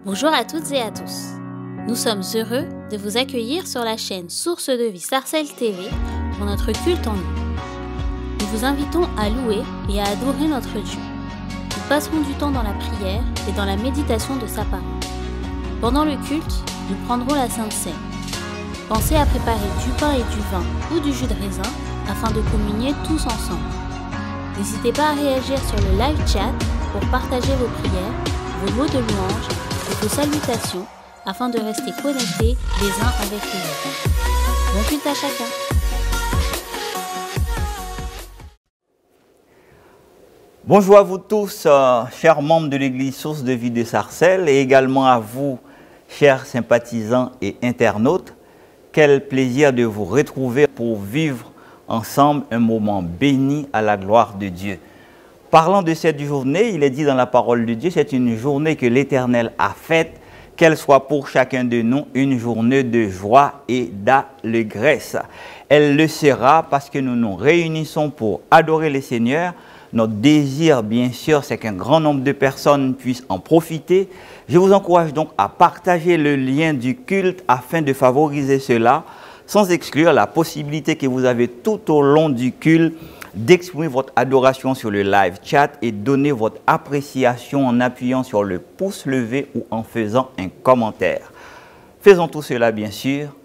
Bonjour à toutes et à tous. Nous sommes heureux de vous accueillir sur la chaîne Source de Vie Sarcelles TV pour notre culte en ligne. Nous vous invitons à louer et à adorer notre Dieu. Nous passerons du temps dans la prière et dans la méditation de sa parole. Pendant le culte, nous prendrons la Sainte Seine. Pensez à préparer du pain et du vin ou du jus de raisin afin de communier tous ensemble. N'hésitez pas à réagir sur le live chat pour partager vos prières, vos mots de louange et vos salutations afin de rester connectés les uns avec les autres. Bon culte à chacun. Bonjour à vous tous, chers membres de l'Église Source de Vie de Sarcelles, et également à vous, chers sympathisants et internautes. Quel plaisir de vous retrouver pour vivre ensemble un moment béni à la gloire de Dieu. Parlant de cette journée, il est dit dans la parole de Dieu, c'est une journée que l'Éternel a faite, qu'elle soit pour chacun de nous une journée de joie et d'allégresse. Elle le sera parce que nous nous réunissons pour adorer le Seigneur. Notre désir, bien sûr, c'est qu'un grand nombre de personnes puissent en profiter. Je vous encourage donc à partager le lien du culte afin de favoriser cela, sans exclure la possibilité que vous avez tout au long du culte d'exprimer votre adoration sur le live chat et donner votre appréciation en appuyant sur le pouce levé ou en faisant un commentaire. Faisons tout cela, bien sûr,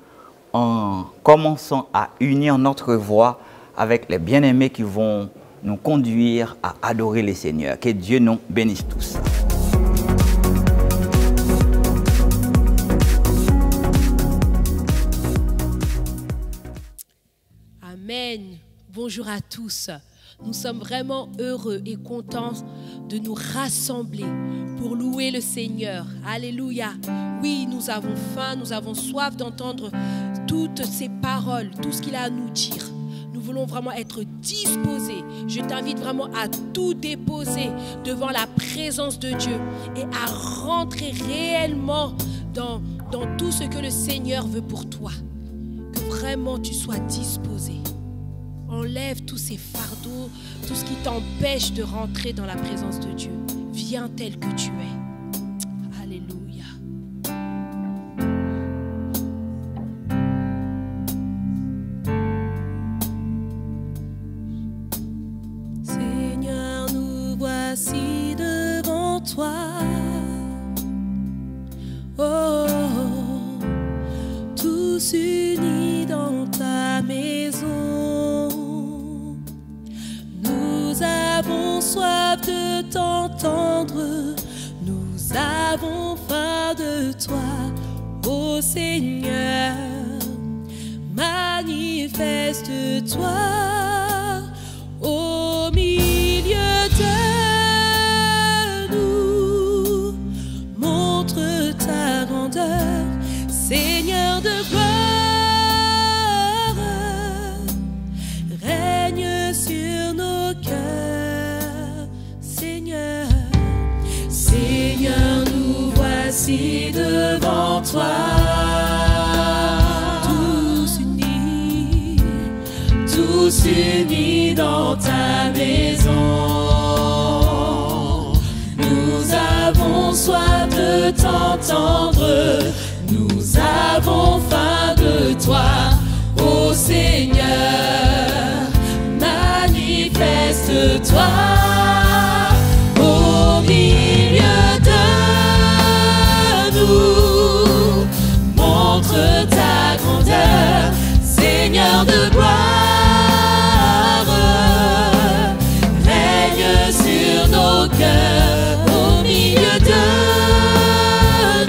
en commençant à unir notre voix avec les bien-aimés qui vont nous conduire à adorer le Seigneur. Que Dieu nous bénisse tous. Amen. Bonjour à tous. Nous sommes vraiment heureux et contents de nous rassembler pour louer le Seigneur. Alléluia. Oui, nous avons faim, nous avons soif d'entendre toutes ces paroles, tout ce qu'il a à nous dire. Nous voulons vraiment être disposés. Je t'invite vraiment à tout déposer devant la présence de Dieu et à rentrer réellement dans tout ce que le Seigneur veut pour toi. Que vraiment tu sois disposé. Enlève tous ces fardeaux, tout ce qui t'empêche de rentrer dans la présence de Dieu. Viens tel que tu es. Alléluia. Seigneur, nous voici devant toi. Oh, tous unis dans ta maison. Nous avons soif de t'entendre, nous avons faim de toi, ô Seigneur. Manifeste-toi au milieu de nous, montre ta grandeur, Seigneur de gloire. Règne sur nos cœurs, Seigneur. Seigneur, nous voici devant toi, tous unis dans ta maison. Nous avons soif de t'entendre, nous avons faim de toi, ô Seigneur. Manifeste-toi au milieu de nous, montre ta grandeur, Seigneur de gloire. Règne sur nos cœurs au milieu de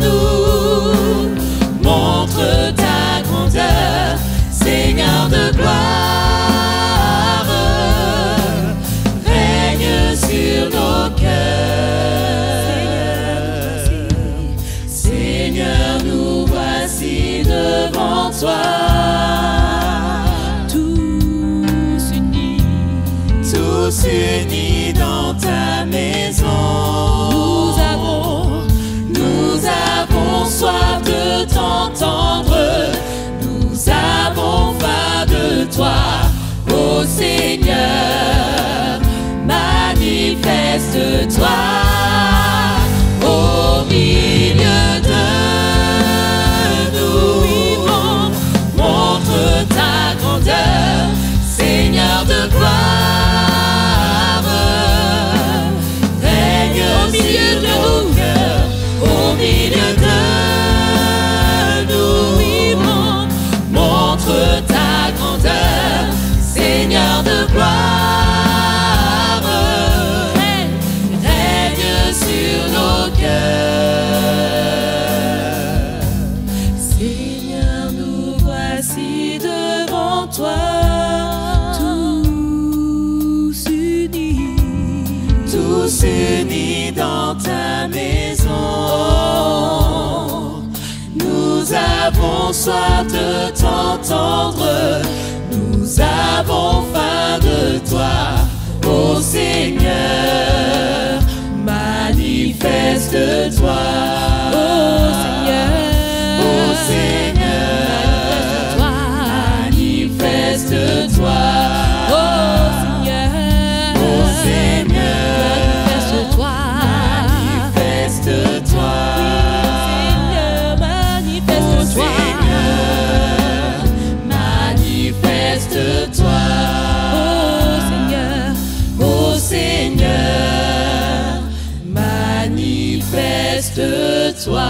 nous, montre ta grandeur, Seigneur de gloire. Toi, tous unis dans ta maison. Nous avons soif de t'entendre, nous avons faim de toi, ô Seigneur. Manifeste-toi au milieu soif de t'entendre. Nous avons faim de toi, ô Seigneur. Manifeste-toi, ô Seigneur, ô Seigneur. Manifeste-toi, ô Seigneur, ô Seigneur. Manifeste-toi, manifeste-toi, Seigneur, manifeste-toi, manifeste-toi, ô Seigneur, ô Seigneur, manifeste-toi.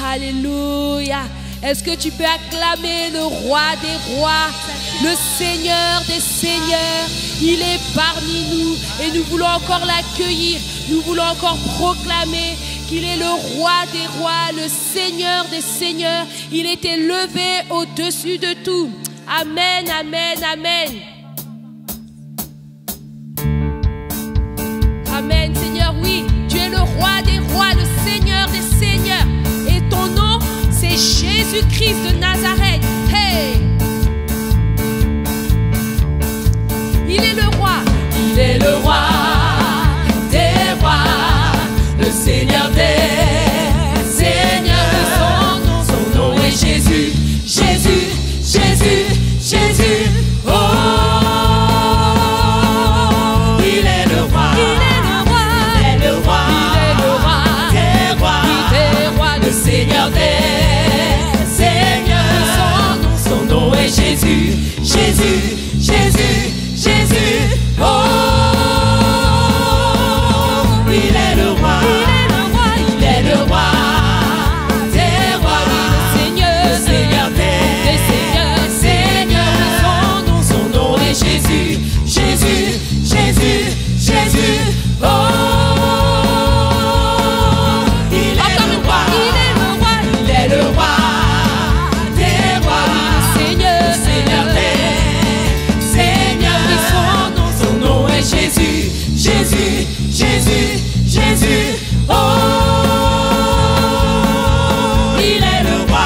Alléluia. Est-ce que tu peux acclamer le roi des rois, le Seigneur des seigneurs? Il est parmi nous et nous voulons encore l'accueillir. Nous voulons encore proclamer qu'il est le roi des rois, le Seigneur des seigneurs. Il est élevé au-dessus de tout. Amen, amen, amen. Amen, Seigneur, oui, tu es le roi des rois, le Seigneur des seigneurs. Et ton nom, c'est Jésus-Christ de Nazareth. Hey! Il est le roi. Il est le roi des rois, le Seigneur des seigneurs. Son nom est Jésus, Jésus, Jésus, Jésus. Oh, il est le roi. Il est le roi. Il est le roi. Il est le roi des rois. Des rois, le Seigneur des seigneurs. Son nom est Jésus, Jésus, Jésus, Jésus. Oh, il est le roi. Il est le roi. Il est le roi des rois, le Seigneur des seigneurs, Seigneur. Son nom est Jésus, Jésus, Jésus, Jésus. Oh, il est le roi. Il est le roi. Il est le roi des rois, le Seigneur des seigneurs. Son nom est Jésus, Jésus, Jésus, Jésus. Oh, il est le roi.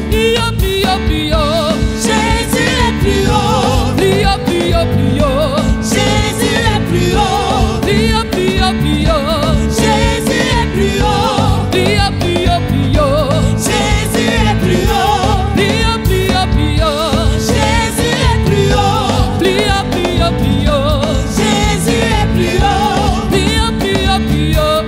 Plus haut, plus haut, plus haut. Jésus est plus haut. Plus haut, plus haut, plus haut. Jésus est plus haut. Plus haut, plus haut, plus haut. Jésus est plus haut. Plus haut, plus haut, plus haut. Jésus est plus haut. Plus haut, plus haut, plus haut. Jésus est plus haut. Plus haut, plus haut, plus haut. Jésus est plus haut. Plus haut, plus haut, plus haut.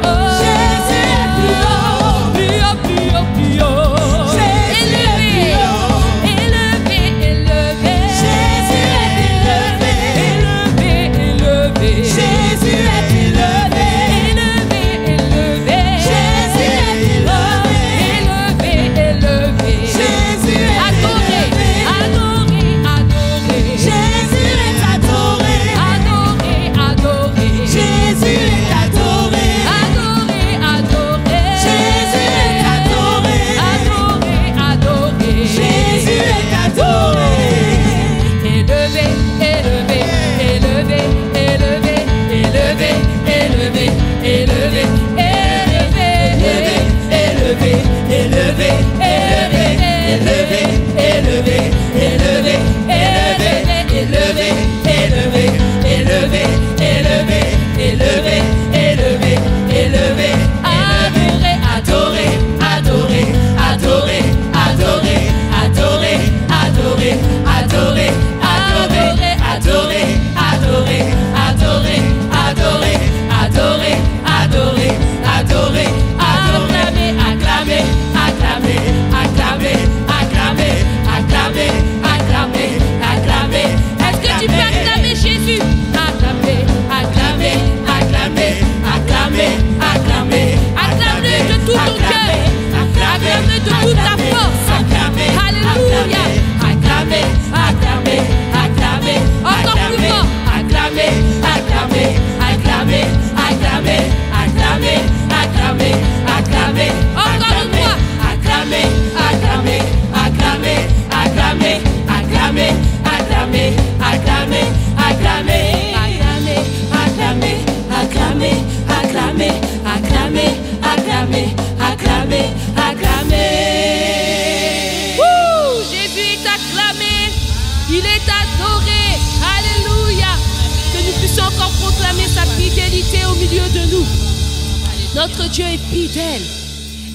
Notre Dieu est fidèle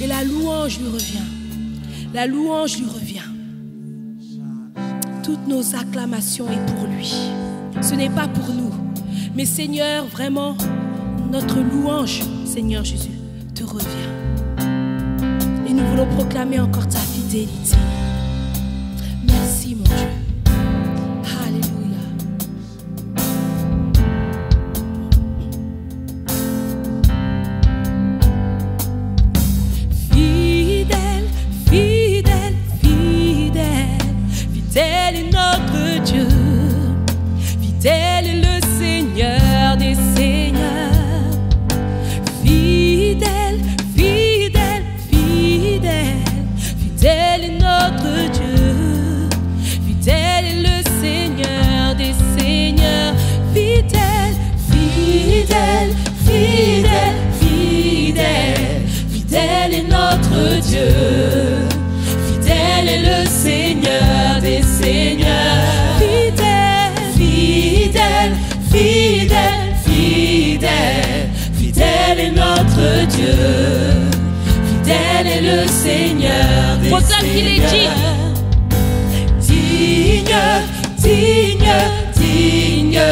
et la louange lui revient. La louange lui revient. Toutes nos acclamations est pour lui. Ce n'est pas pour nous. Mais Seigneur, vraiment, notre louange, Seigneur Jésus, te revient. Et nous voulons proclamer encore ta fidélité. Merci mon Dieu. Alléluia. Fidèle, fidèle, fidèle, fidèle est notre Dieu. Fidèle est le Seigneur des Seigneurs. Fidèle, fidèle, fidèle, fidèle est notre Dieu. Fidèle est le Seigneur des Seigneurs. Fidèle, fidèle, fidèle, fidèle, fidèle est notre Dieu. Fidèle est le Seigneur des Seigneurs. Fidèle, fidèle, fidèle, fidèle est notre Dieu. Fidèle est le Seigneur des Seigneurs. Digne, digne, digne,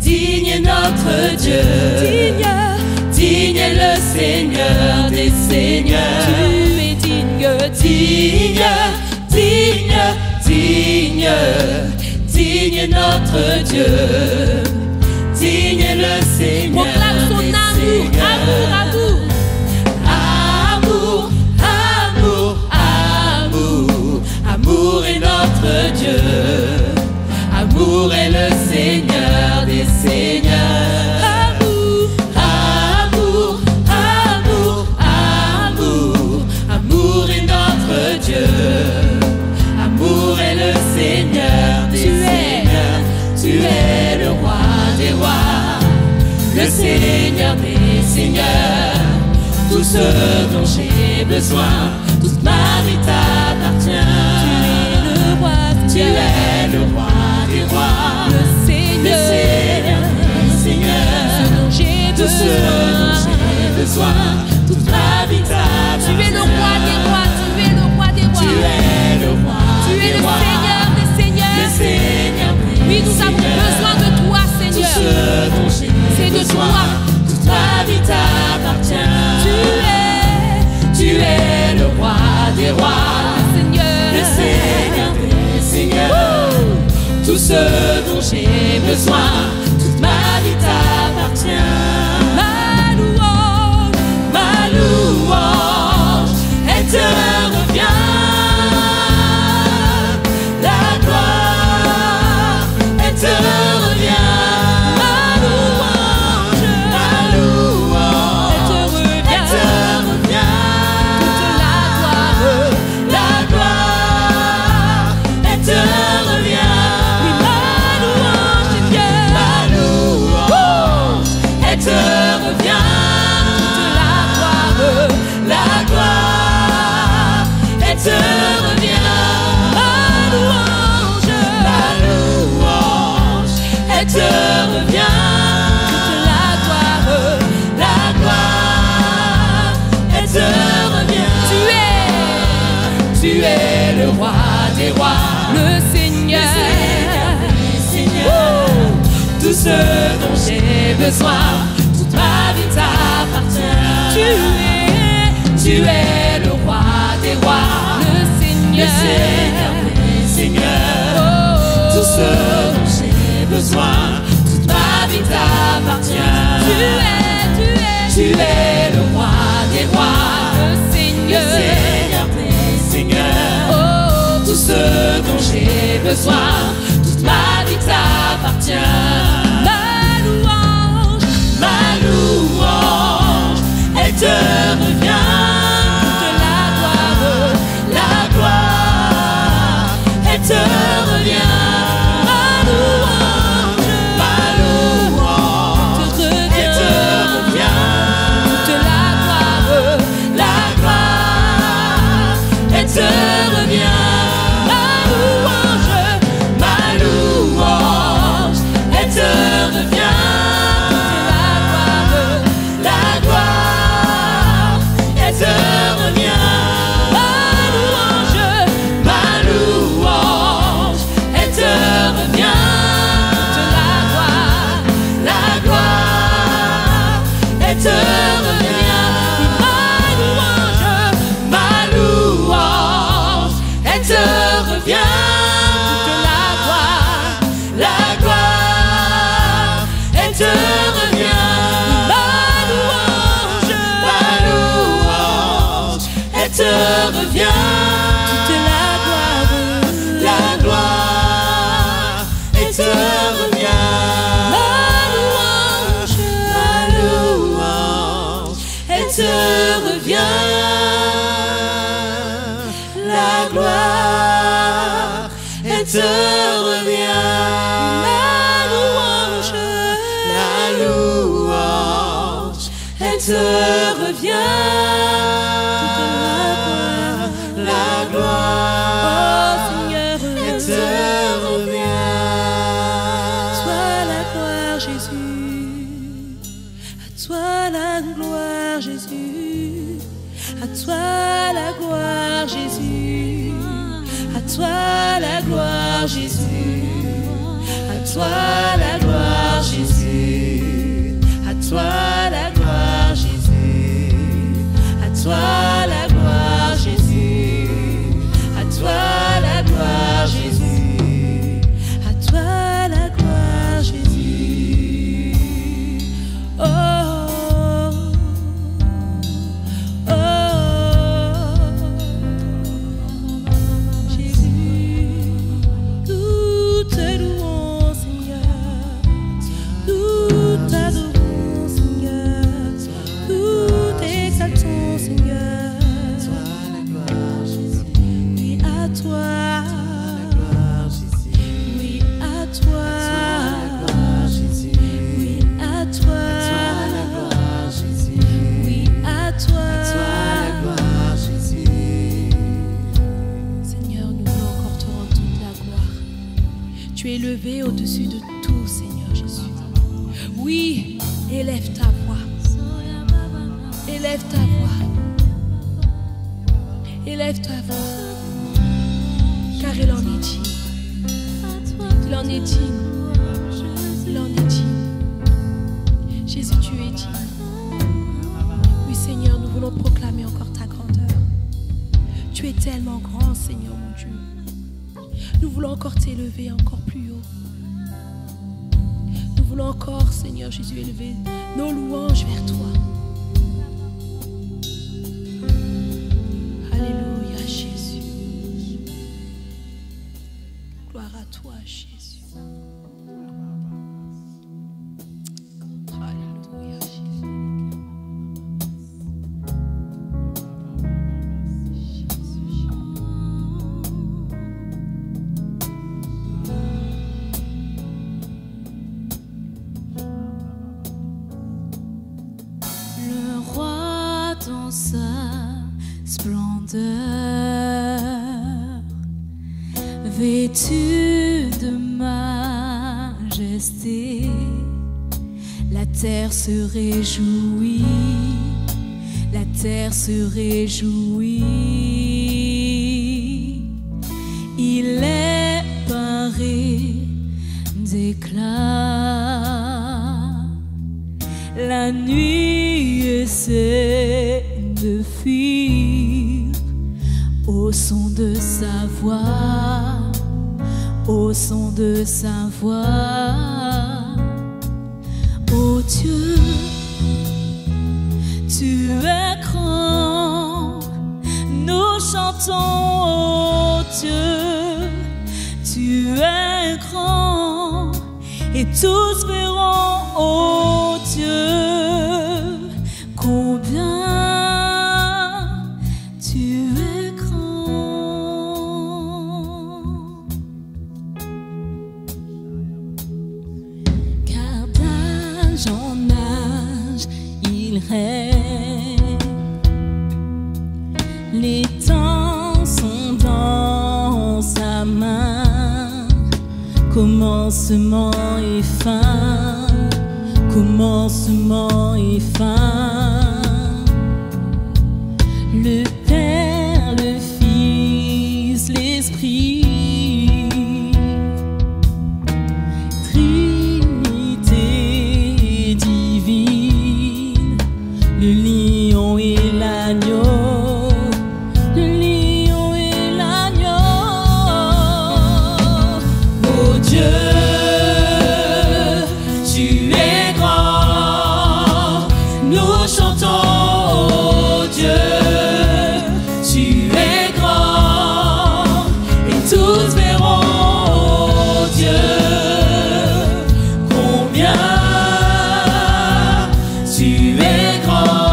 digne est notre Dieu. Digne, digne est le Seigneur des Seigneurs. Tu es digne, digne, digne, digne. Digne est notre Dieu, digne est le Seigneur. Proclame son amour, amour, amour. Amour, amour, amour, amour est notre Dieu. Amour est le Seigneur des Seigneurs. Amour, amour, amour, amour, amour est notre Dieu. Amour est le Seigneur des Seigneurs. Tu es le roi des rois, le Seigneur des Seigneurs. Tout ce dont j'ai besoin, toute ma vie t'appartient. Tu es le roi des rois, le Seigneur des Seigneurs. Tout ce dont j'ai besoin, toute ma vie t'appartient. Tu es le roi des rois, tu es le roi des rois. Tu es le roi. Tu es le Seigneur des Seigneurs. Le Seigneur des oui, nous avons besoin de toi, Seigneur. Tout ce dont j'ai besoin, toute ma vie t'appartient. Tu es le roi des rois, le Seigneur des Seigneurs. Tout ce dont j'ai besoin, toute ma vie t'appartient. Ma louange, elle te revient. Tu es le roi des rois, le Seigneur, des Seigneurs. Tout ce dont j'ai besoin, toute ma vie t'appartient. Tu es le roi des rois, le Seigneur, des Seigneurs. Tout ce dont j'ai besoin, toute ma vie t'appartient. Tu es le roi des rois, le Seigneur, des Seigneurs. Oh, tout ce dont j'ai besoin, toute ma vie t'appartient. Ma louange, elle te revient. Toute la gloire, elle te revient. te revient. Toute la gloire, elle te revient. Ma louange, elle te revient. La gloire, elle te revient. Elle te revient. Toute la gloire, oh Seigneur, elle te revient. Sois la gloire, Jésus. À toi la gloire, Jésus. À toi la gloire, Jésus. À toi la gloire, Jésus. À toi la gloire, Jésus. À toi la gloire, Jésus. À toi la gloire, Jésus. À toi la gloire, Jésus. À toi la gloire, Jésus. Oh, oh, Jésus. Nous te louons, Seigneur. Nous t'adorons, Seigneur. Nous t'exaltons, Seigneur. Oui, à toi. Oui, à toi. Oui, à toi. Oui, à toi. Seigneur, nous voulons encore te rendre toute la gloire. Tu es élevé au-dessus de tout, Seigneur Jésus. Oui, élève ta voix. Élève ta voix. Élève ta voix. Car il en est digne. Il en est digne. Il en est digne. Jésus, tu es digne. Oui, Seigneur, nous voulons proclamer encore ta grandeur. Tu es tellement grand, Seigneur mon Dieu. Nous voulons encore t'élever encore plus haut. Nous voulons encore, Seigneur Jésus, élever nos louanges vers toi. Alléluia, Jésus. Gloire à toi, Jésus. Alléluia, Jésus. Le roi dans sa splendeur, vêtu de majesté, la terre se réjouit, la terre se réjouit. Il est paré d'éclat, la nuit essaie de fuir au son de sa voix, au son de sa voix. Oh Dieu, tu es grand, nous chantons, oh Dieu, tu es grand, et tous verront, oh Dieu, combien tu es grand. Car d'âge en âge, il règne, les temps sont dans sa main, commencement et fin, commencement et fin. Le Père, le Fils, l'Esprit, Trinité divine, le lion et l'agneau, le lion et l'agneau. Oh Dieu, tu es grand, nous tu es grand.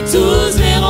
Tu es grand.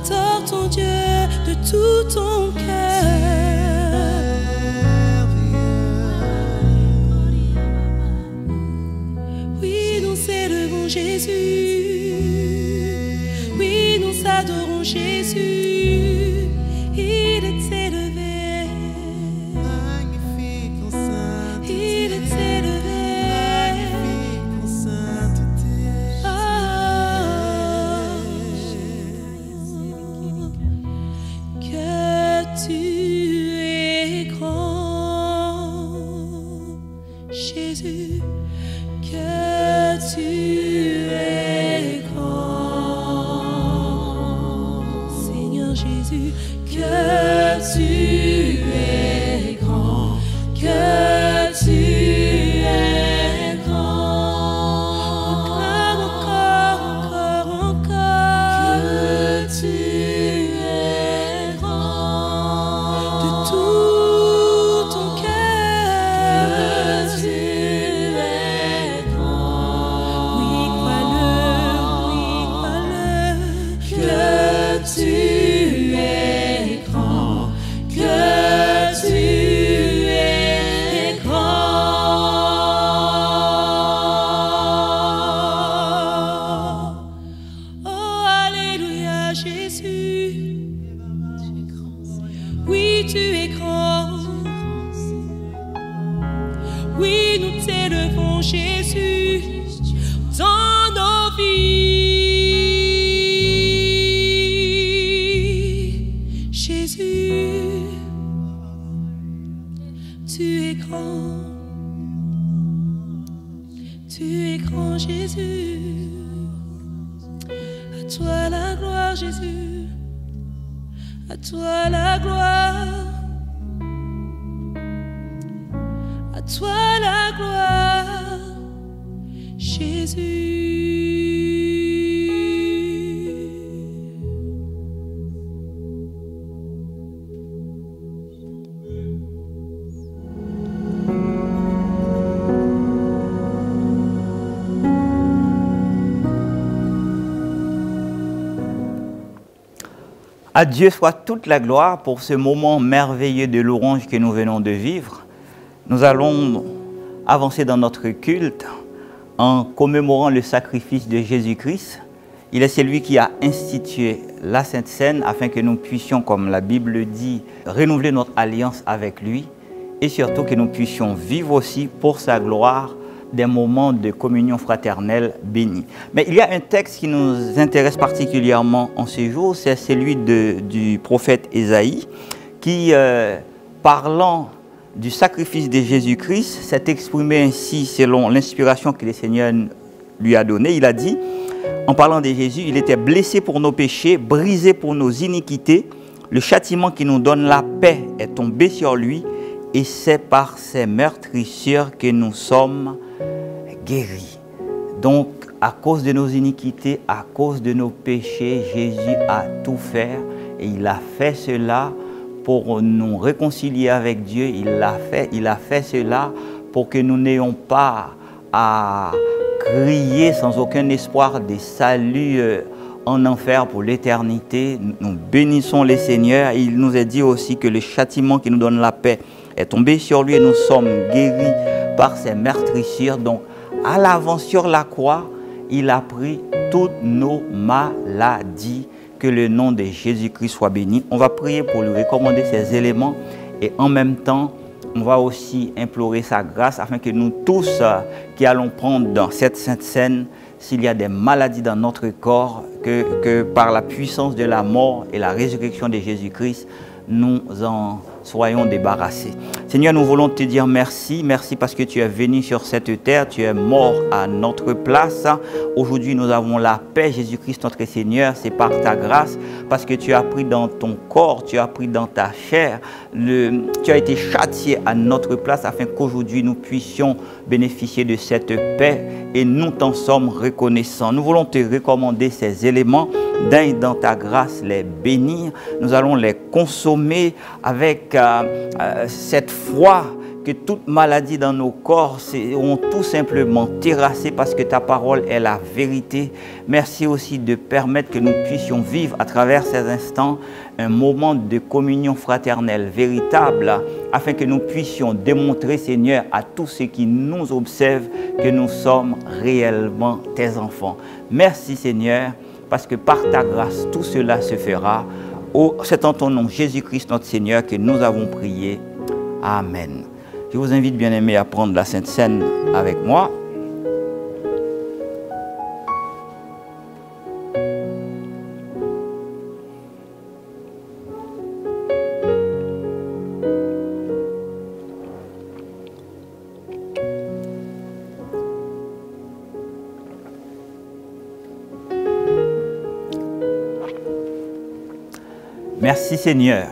Adore ton Dieu de tout ton cœur. Oui, nous élevons Jésus. Oui, nous adorons Jésus. Il est élevé. Magnifique en sainteté. Il est élevé. Magnifique en sainteté. Que tu es grand, Jésus, que tu es grand, Seigneur Jésus, que tu es grand, que tu es grand. Proclame encore, encore, encore, que tu es grand de tout ton cœur. Que tu es grand. Oui, crois-le, que tu es grand, que tu es grand. Oh, alléluia, Jésus. Oui, tu es grand. Oui, nous t'élevons, Jésus, dans nos vies. Jésus, tu es grand. Tu es grand, Jésus. À toi la gloire, Jésus. À toi la gloire. À toi la gloire, Jésus. À Dieu soit toute la gloire pour ce moment merveilleux de louange que nous venons de vivre. Nous allons avancer dans notre culte en commémorant le sacrifice de Jésus-Christ. Il est celui qui a institué la Sainte Seine afin que nous puissions, comme la Bible dit, renouveler notre alliance avec lui et surtout que nous puissions vivre aussi pour sa gloire des moments de communion fraternelle bénis. Mais il y a un texte qui nous intéresse particulièrement en ce jour, c'est celui du prophète Ésaïe qui, parlant du sacrifice de Jésus-Christ, s'est exprimé ainsi selon l'inspiration que le Seigneur lui a donnée. Il a dit, en parlant de Jésus, il était blessé pour nos péchés, brisé pour nos iniquités. Le châtiment qui nous donne la paix est tombé sur lui et c'est par ses meurtrissures que nous sommes guéris. Donc, à cause de nos iniquités, à cause de nos péchés, Jésus a tout fait et il a fait cela pour nous réconcilier avec Dieu. Il a fait cela pour que nous n'ayons pas à crier sans aucun espoir de salut en enfer pour l'éternité. Nous bénissons le Seigneur. Il nous est dit aussi que le châtiment qui nous donne la paix est tombé sur lui et nous sommes guéris par ses meurtrissures. Donc, à l'avant sur la croix, il a pris toutes nos maladies. Que le nom de Jésus-Christ soit béni. On va prier pour lui recommander ces éléments et en même temps, on va aussi implorer sa grâce afin que nous tous qui allons prendre dans cette Sainte Seine, s'il y a des maladies dans notre corps, que par la puissance de la mort et la résurrection de Jésus-Christ, nous en soyons débarrassés. Seigneur, nous voulons te dire merci. Merci parce que tu es venu sur cette terre, tu es mort à notre place. Aujourd'hui, nous avons la paix, Jésus-Christ notre Seigneur. C'est par ta grâce, parce que tu as pris dans ton corps, tu as pris dans ta chair, tu as été châtié à notre place afin qu'aujourd'hui nous puissions bénéficier de cette paix et nous t'en sommes reconnaissants. Nous voulons te recommander ces éléments, dans ta grâce les bénir. Nous allons les consommer avec cette foi que toute maladie dans nos corps seront tout simplement terrassées parce que ta parole est la vérité. Merci aussi de permettre que nous puissions vivre à travers ces instants un moment de communion fraternelle véritable afin que nous puissions démontrer, Seigneur, à tous ceux qui nous observent que nous sommes réellement tes enfants. Merci, Seigneur, parce que par ta grâce, tout cela se fera. C'est en ton nom, Jésus-Christ, notre Seigneur, que nous avons prié. Amen. Je vous invite, bien-aimés, à prendre la Sainte Seine avec moi. Merci Seigneur.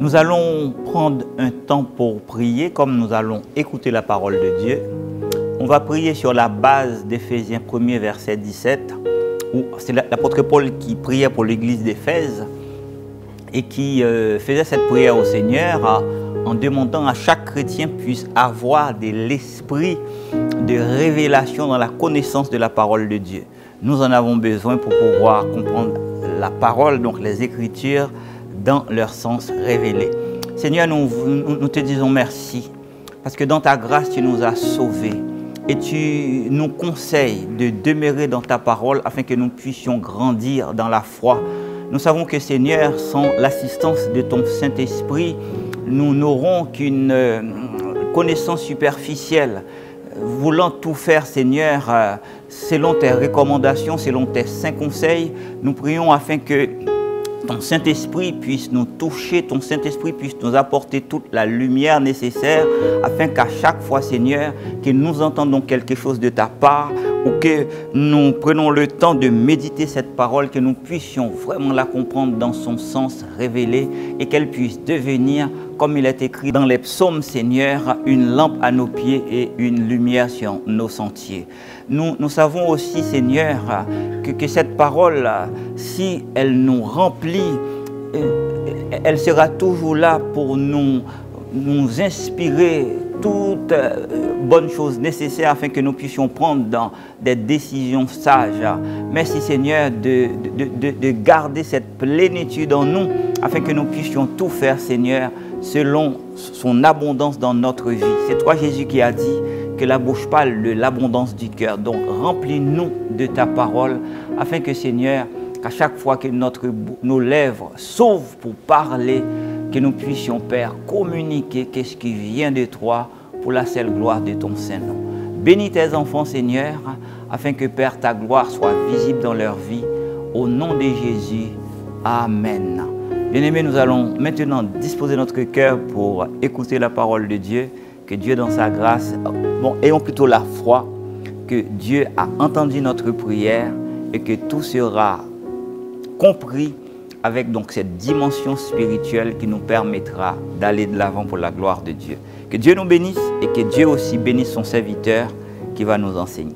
Nous allons prendre un temps pour prier comme nous allons écouter la parole de Dieu. On va prier sur la base d'Éphésiens 1er verset 17 où c'est l'apôtre Paul qui priait pour l'église d'Éphèse et qui faisait cette prière au Seigneur en demandant à chaque chrétien puisse avoir de l'esprit de révélation dans la connaissance de la parole de Dieu. Nous en avons besoin pour pouvoir comprendre la parole, donc les Écritures, dans leur sens révélé. Seigneur, nous te disons merci, parce que dans ta grâce, tu nous as sauvés et tu nous conseilles de demeurer dans ta parole afin que nous puissions grandir dans la foi. Nous savons que, Seigneur, sans l'assistance de ton Saint-Esprit, nous n'aurons qu'une connaissance superficielle. Voulant tout faire, Seigneur, selon tes recommandations, selon tes saints conseils, nous prions afin que ton Saint-Esprit puisse nous toucher, ton Saint-Esprit puisse nous apporter toute la lumière nécessaire, afin qu'à chaque fois, Seigneur, que nous entendons quelque chose de ta part, ou que nous prenons le temps de méditer cette parole, que nous puissions vraiment la comprendre dans son sens révélé, et qu'elle puisse devenir, comme il est écrit dans les psaumes, Seigneur, une lampe à nos pieds et une lumière sur nos sentiers. Nous savons aussi, Seigneur, que cette parole, si elle nous remplit, elle sera toujours là pour nous inspirer toutes bonnes choses nécessaires afin que nous puissions prendre des décisions sages. Merci Seigneur de garder cette plénitude en nous afin que nous puissions tout faire, Seigneur, selon son abondance dans notre vie. C'est toi Jésus qui a dit que la bouche parle de l'abondance du cœur. Donc remplis-nous de ta parole afin que, Seigneur, qu'à chaque fois que nos lèvres s'ouvrent pour parler, que nous puissions, Père, communiquer qu'est-ce qui vient de toi pour la seule gloire de ton Saint-Nom. Bénis tes enfants, Seigneur, afin que, Père, ta gloire soit visible dans leur vie. Au nom de Jésus, Amen. Bien-aimés, nous allons maintenant disposer notre cœur pour écouter la parole de Dieu. Que Dieu, dans sa grâce, ayons plutôt la foi que Dieu a entendu notre prière et que tout sera compris avec donc cette dimension spirituelle qui nous permettra d'aller de l'avant pour la gloire de Dieu. Que Dieu nous bénisse et que Dieu aussi bénisse son serviteur qui va nous enseigner.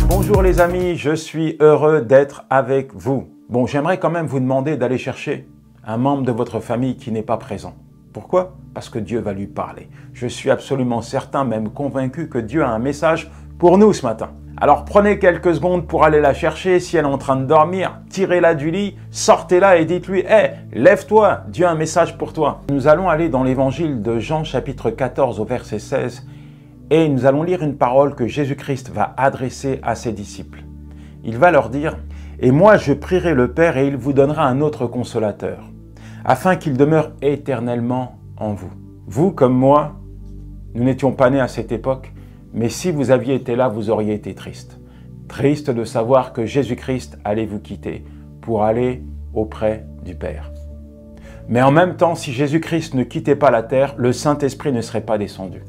Bonjour les amis, je suis heureux d'être avec vous. Bon, j'aimerais quand même vous demander d'aller chercher un membre de votre famille qui n'est pas présent. Pourquoi? Parce que Dieu va lui parler. Je suis absolument certain, même convaincu, que Dieu a un message pour nous ce matin. Alors prenez quelques secondes pour aller la chercher. Si elle est en train de dormir, tirez-la du lit, sortez-la et dites-lui « Hey, lève-toi, Dieu a un message pour toi ». Nous allons aller dans l'évangile de Jean, chapitre 14, au verset 16. Et nous allons lire une parole que Jésus-Christ va adresser à ses disciples. Il va leur dire « Et moi je prierai le Père et il vous donnera un autre consolateur, afin qu'il demeure éternellement en vous. » Vous comme moi, nous n'étions pas nés à cette époque, mais si vous aviez été là, vous auriez été triste. Triste de savoir que Jésus-Christ allait vous quitter pour aller auprès du Père. Mais en même temps, si Jésus-Christ ne quittait pas la terre, le Saint-Esprit ne serait pas descendu.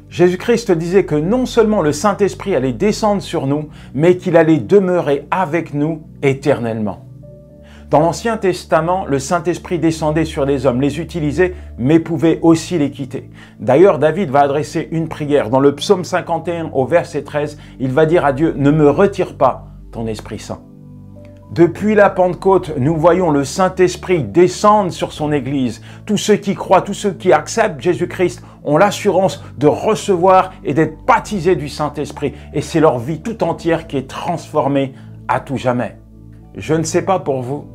Jésus-Christ disait que non seulement le Saint-Esprit allait descendre sur nous, mais qu'il allait demeurer avec nous éternellement. Dans l'Ancien Testament, le Saint-Esprit descendait sur les hommes, les utilisait, mais pouvait aussi les quitter. D'ailleurs, David va adresser une prière. Dans le psaume 51, au verset 13, il va dire à Dieu « Ne me retire pas ton Esprit Saint ». Depuis la Pentecôte, nous voyons le Saint-Esprit descendre sur son Église. Tous ceux qui croient, tous ceux qui acceptent Jésus-Christ ont l'assurance de recevoir et d'être baptisés du Saint-Esprit. Et c'est leur vie tout entière qui est transformée à tout jamais. Je ne sais pas pour vous,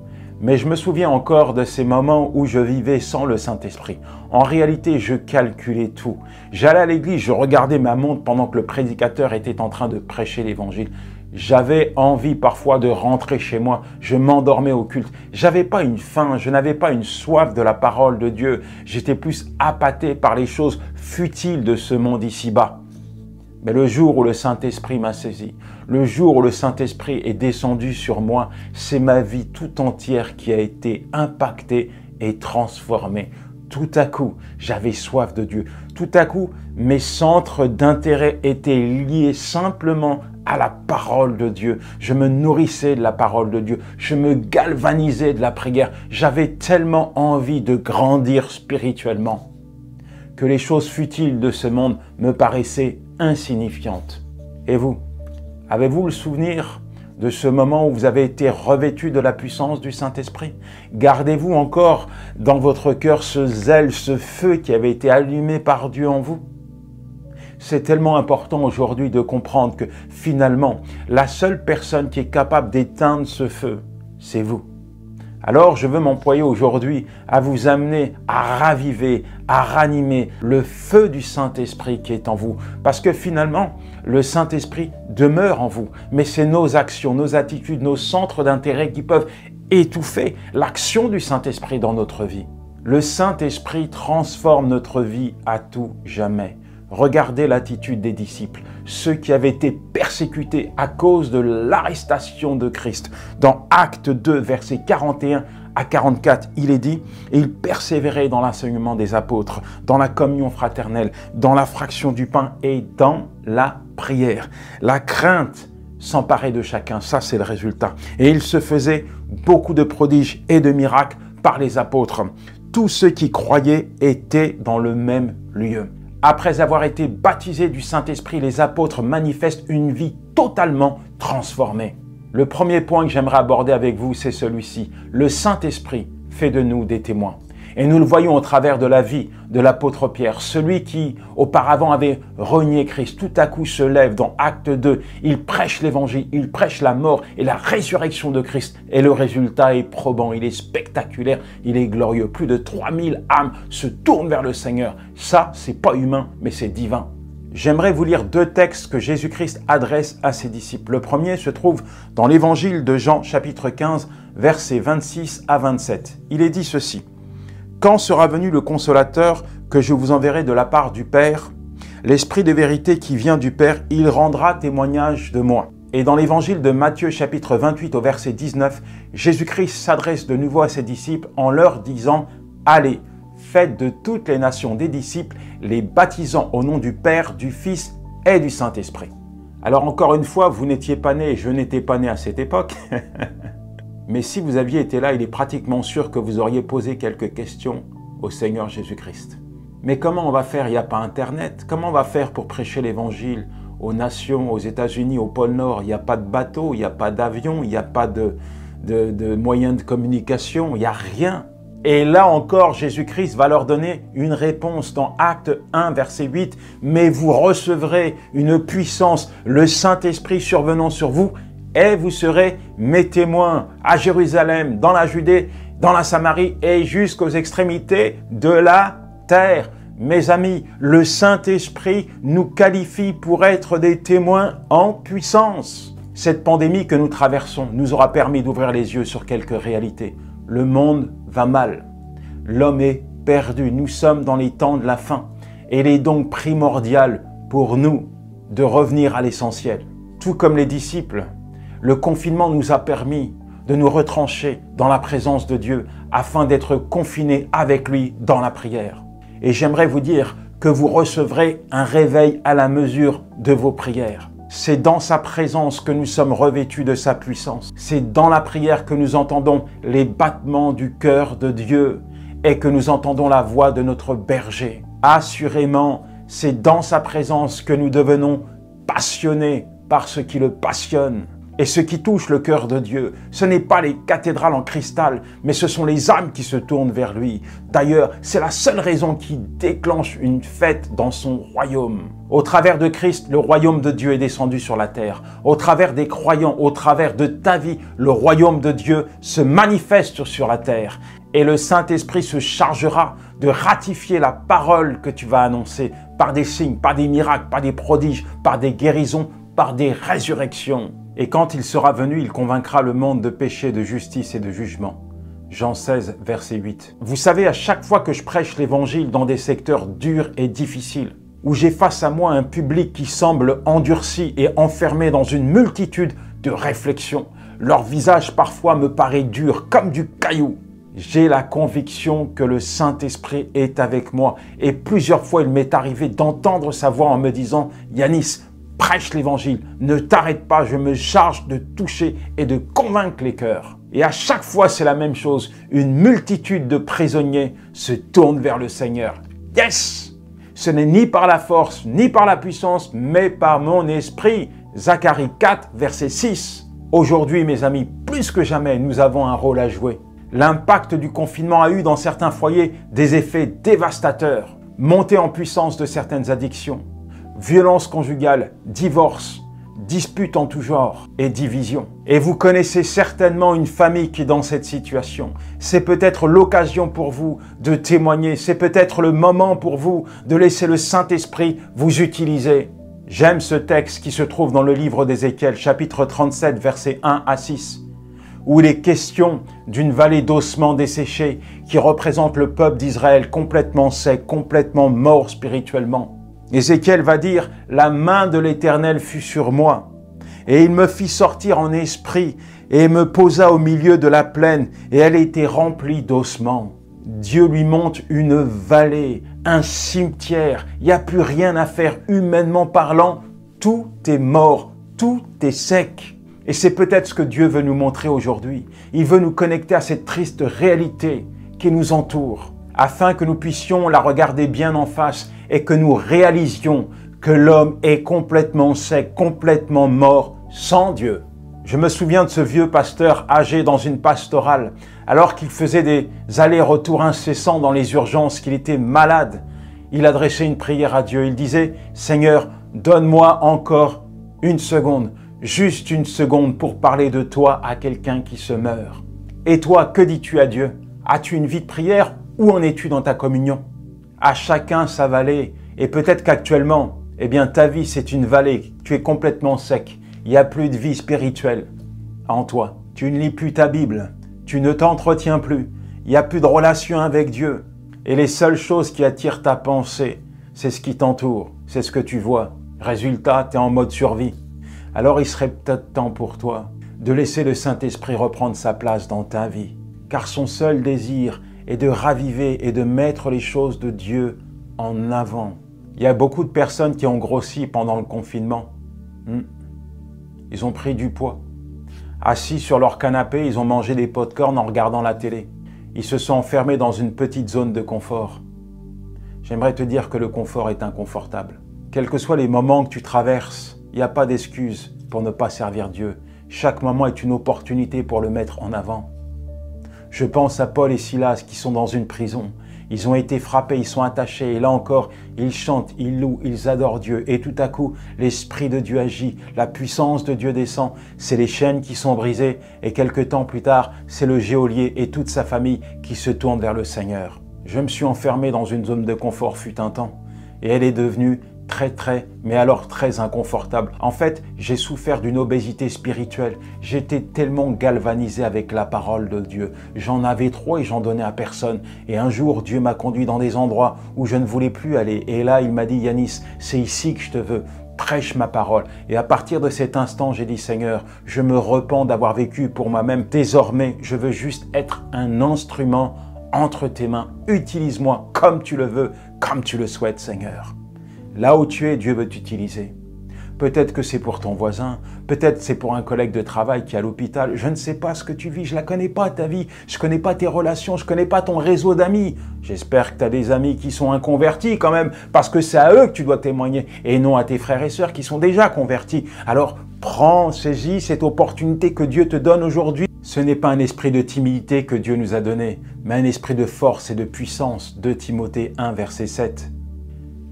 mais je me souviens encore de ces moments où je vivais sans le Saint-Esprit. En réalité, je calculais tout. J'allais à l'église, je regardais ma montre pendant que le prédicateur était en train de prêcher l'évangile. J'avais envie parfois de rentrer chez moi. Je m'endormais au culte. J'avais pas une faim, je n'avais pas une soif de la parole de Dieu. J'étais plus appâté par les choses futiles de ce monde ici-bas. Mais le jour où le Saint-Esprit m'a saisi, le jour où le Saint-Esprit est descendu sur moi, c'est ma vie tout entière qui a été impactée et transformée. Tout à coup, j'avais soif de Dieu. Tout à coup, mes centres d'intérêt étaient liés simplement à la parole de Dieu. Je me nourrissais de la parole de Dieu. Je me galvanisais de la prière. J'avais tellement envie de grandir spirituellement que les choses futiles de ce monde me paraissaient insignifiantes. Et vous, avez-vous le souvenir de ce moment où vous avez été revêtu de la puissance du Saint-Esprit? Gardez-vous encore dans votre cœur ce zèle, ce feu qui avait été allumé par Dieu en vous? C'est tellement important aujourd'hui de comprendre que finalement, la seule personne qui est capable d'éteindre ce feu, c'est vous. Alors je veux m'employer aujourd'hui à vous amener à raviver, à ranimer le feu du Saint-Esprit qui est en vous. Parce que finalement, le Saint-Esprit demeure en vous. Mais c'est nos actions, nos attitudes, nos centres d'intérêt qui peuvent étouffer l'action du Saint-Esprit dans notre vie. Le Saint-Esprit transforme notre vie à tout jamais. Regardez l'attitude des disciples, ceux qui avaient été persécutés à cause de l'arrestation de Christ. Dans Actes 2, versets 41 à 44, il est dit « Et ils persévéraient dans l'enseignement des apôtres, dans la communion fraternelle, dans la fraction du pain et dans la prière. » La crainte s'emparait de chacun, ça c'est le résultat. Et il se faisait beaucoup de prodiges et de miracles par les apôtres. Tous ceux qui croyaient étaient dans le même lieu. Après avoir été baptisés du Saint-Esprit, les apôtres manifestent une vie totalement transformée. Le premier point que j'aimerais aborder avec vous, c'est celui-ci. Le Saint-Esprit fait de nous des témoins. Et nous le voyons au travers de la vie de l'apôtre Pierre. Celui qui, auparavant, avait renié Christ, tout à coup se lève dans Acte 2. Il prêche l'évangile, il prêche la mort et la résurrection de Christ. Et le résultat est probant, il est spectaculaire, il est glorieux. Plus de 3000 âmes se tournent vers le Seigneur. Ça, c'est pas humain, mais c'est divin. J'aimerais vous lire deux textes que Jésus-Christ adresse à ses disciples. Le premier se trouve dans l'évangile de Jean, chapitre 15, versets 26 à 27. Il est dit ceci. « Quand sera venu le Consolateur que je vous enverrai de la part du Père, l'Esprit de vérité qui vient du Père, il rendra témoignage de moi. » Et dans l'évangile de Matthieu, chapitre 28, au verset 19, Jésus-Christ s'adresse de nouveau à ses disciples en leur disant « Allez, faites de toutes les nations des disciples, les baptisant au nom du Père, du Fils et du Saint-Esprit. » Alors encore une fois, vous n'étiez pas né, je n'étais pas né à cette époque. Mais si vous aviez été là, il est pratiquement sûr que vous auriez posé quelques questions au Seigneur Jésus-Christ. Mais comment on va faire? Il n'y a pas Internet. Comment on va faire pour prêcher l'Évangile aux nations, aux États-Unis, au pôle Nord? Il n'y a pas de bateau, il n'y a pas d'avion, il n'y a pas de moyens de communication, il n'y a rien. Et là encore, Jésus-Christ va leur donner une réponse dans Acte 1, verset 8. « Mais vous recevrez une puissance, le Saint-Esprit survenant sur vous, et vous serez mes témoins à Jérusalem, dans la Judée, dans la Samarie et jusqu'aux extrémités de la terre. » Mes amis, le Saint-Esprit nous qualifie pour être des témoins en puissance. Cette pandémie que nous traversons nous aura permis d'ouvrir les yeux sur quelques réalités. Le monde va mal. L'homme est perdu. Nous sommes dans les temps de la fin. Et il est donc primordial pour nous de revenir à l'essentiel. Tout comme les disciples, le confinement nous a permis de nous retrancher dans la présence de Dieu afin d'être confinés avec lui dans la prière. Et j'aimerais vous dire que vous recevrez un réveil à la mesure de vos prières. C'est dans sa présence que nous sommes revêtus de sa puissance. C'est dans la prière que nous entendons les battements du cœur de Dieu et que nous entendons la voix de notre berger. Assurément, c'est dans sa présence que nous devenons passionnés par ce qui le passionne. Et ce qui touche le cœur de Dieu, ce n'est pas les cathédrales en cristal, mais ce sont les âmes qui se tournent vers lui. D'ailleurs, c'est la seule raison qui déclenche une fête dans son royaume. Au travers de Christ, le royaume de Dieu est descendu sur la terre. Au travers des croyants, au travers de ta vie, le royaume de Dieu se manifeste sur la terre. Et le Saint-Esprit se chargera de ratifier la parole que tu vas annoncer par des signes, par des miracles, par des prodiges, par des guérisons, par des résurrections. Et quand il sera venu, il convaincra le monde de péché, de justice et de jugement. Jean 16, verset 8. Vous savez, à chaque fois que je prêche l'évangile dans des secteurs durs et difficiles, où j'ai face à moi un public qui semble endurci et enfermé dans une multitude de réflexions, leur visage parfois me paraît dur comme du caillou. J'ai la conviction que le Saint-Esprit est avec moi. Et plusieurs fois, il m'est arrivé d'entendre sa voix en me disant « Yanis, prêche l'évangile, ne t'arrête pas, je me charge de toucher et de convaincre les cœurs. » Et à chaque fois, c'est la même chose. Une multitude de prisonniers se tournent vers le Seigneur. Yes! Ce n'est ni par la force, ni par la puissance, mais par mon esprit. Zacharie 4, verset 6. Aujourd'hui, mes amis, plus que jamais, nous avons un rôle à jouer. L'impact du confinement a eu dans certains foyers des effets dévastateurs. Montée en puissance de certaines addictions, violences conjugales, divorces, disputes en tout genre et divisions. Et vous connaissez certainement une famille qui est dans cette situation. C'est peut-être l'occasion pour vous de témoigner. C'est peut-être le moment pour vous de laisser le Saint-Esprit vous utiliser. J'aime ce texte qui se trouve dans le livre d'Ézéchiel, chapitre 37, versets 1 à 6. Où il est question d'une vallée d'ossements desséchés qui représente le peuple d'Israël complètement sec, complètement mort spirituellement. Ézéchiel va dire « La main de l'Éternel fut sur moi, et il me fit sortir en esprit, et me posa au milieu de la plaine, et elle était remplie d'ossements. » Dieu lui montre une vallée, un cimetière, il n'y a plus rien à faire humainement parlant, tout est mort, tout est sec. Et c'est peut-être ce que Dieu veut nous montrer aujourd'hui. Il veut nous connecter à cette triste réalité qui nous entoure, afin que nous puissions la regarder bien en face et que nous réalisions que l'homme est complètement sec, complètement mort, sans Dieu. Je me souviens de ce vieux pasteur âgé dans une pastorale, alors qu'il faisait des allers-retours incessants dans les urgences, qu'il était malade. Il adressait une prière à Dieu. Il disait « Seigneur, donne-moi encore une seconde. Juste une seconde pour parler de toi à quelqu'un qui se meurt. » Et toi, que dis-tu à Dieu? As-tu une vie de prière? Où en es-tu dans ta communion? À chacun sa vallée. Et peut-être qu'actuellement, eh bien, ta vie, c'est une vallée. Tu es complètement sec. Il n'y a plus de vie spirituelle en toi. Tu ne lis plus ta Bible. Tu ne t'entretiens plus. Il n'y a plus de relation avec Dieu. Et les seules choses qui attirent ta pensée, c'est ce qui t'entoure. C'est ce que tu vois. Résultat, tu es en mode survie. Alors il serait peut-être temps pour toi de laisser le Saint-Esprit reprendre sa place dans ta vie. Car son seul désir est de raviver et de mettre les choses de Dieu en avant. Il y a beaucoup de personnes qui ont grossi pendant le confinement. Ils ont pris du poids. Assis sur leur canapé, ils ont mangé des pop-corn en regardant la télé. Ils se sont enfermés dans une petite zone de confort. J'aimerais te dire que le confort est inconfortable. Quels que soient les moments que tu traverses, il n'y a pas d'excuse pour ne pas servir Dieu. Chaque moment est une opportunité pour le mettre en avant. Je pense à Paul et Silas qui sont dans une prison. Ils ont été frappés, ils sont attachés. Et là encore, ils chantent, ils louent, ils adorent Dieu. Et tout à coup, l'Esprit de Dieu agit. La puissance de Dieu descend. C'est les chaînes qui sont brisées. Et quelque temps plus tard, c'est le geôlier et toute sa famille qui se tournent vers le Seigneur. Je me suis enfermé dans une zone de confort fut un temps. Et elle est devenue mais alors très inconfortable. En fait, j'ai souffert d'une obésité spirituelle. J'étais tellement galvanisé avec la parole de Dieu. J'en avais trop et j'en donnais à personne. Et un jour, Dieu m'a conduit dans des endroits où je ne voulais plus aller. Et là, il m'a dit, Yanis, c'est ici que je te veux. Prêche ma parole. Et à partir de cet instant, j'ai dit, Seigneur, je me repens d'avoir vécu pour moi-même. Désormais, je veux juste être un instrument entre tes mains. Utilise-moi comme tu le veux, comme tu le souhaites, Seigneur. Là où tu es, Dieu veut t'utiliser. Peut-être que c'est pour ton voisin, peut-être c'est pour un collègue de travail qui est à l'hôpital. Je ne sais pas ce que tu vis, je ne la connais pas ta vie, je ne connais pas tes relations, je ne connais pas ton réseau d'amis. J'espère que tu as des amis qui sont inconvertis quand même, parce que c'est à eux que tu dois témoigner et non à tes frères et sœurs qui sont déjà convertis. Alors prends, saisis cette opportunité que Dieu te donne aujourd'hui. Ce n'est pas un esprit de timidité que Dieu nous a donné, mais un esprit de force et de puissance. 2 Timothée 1, verset 7.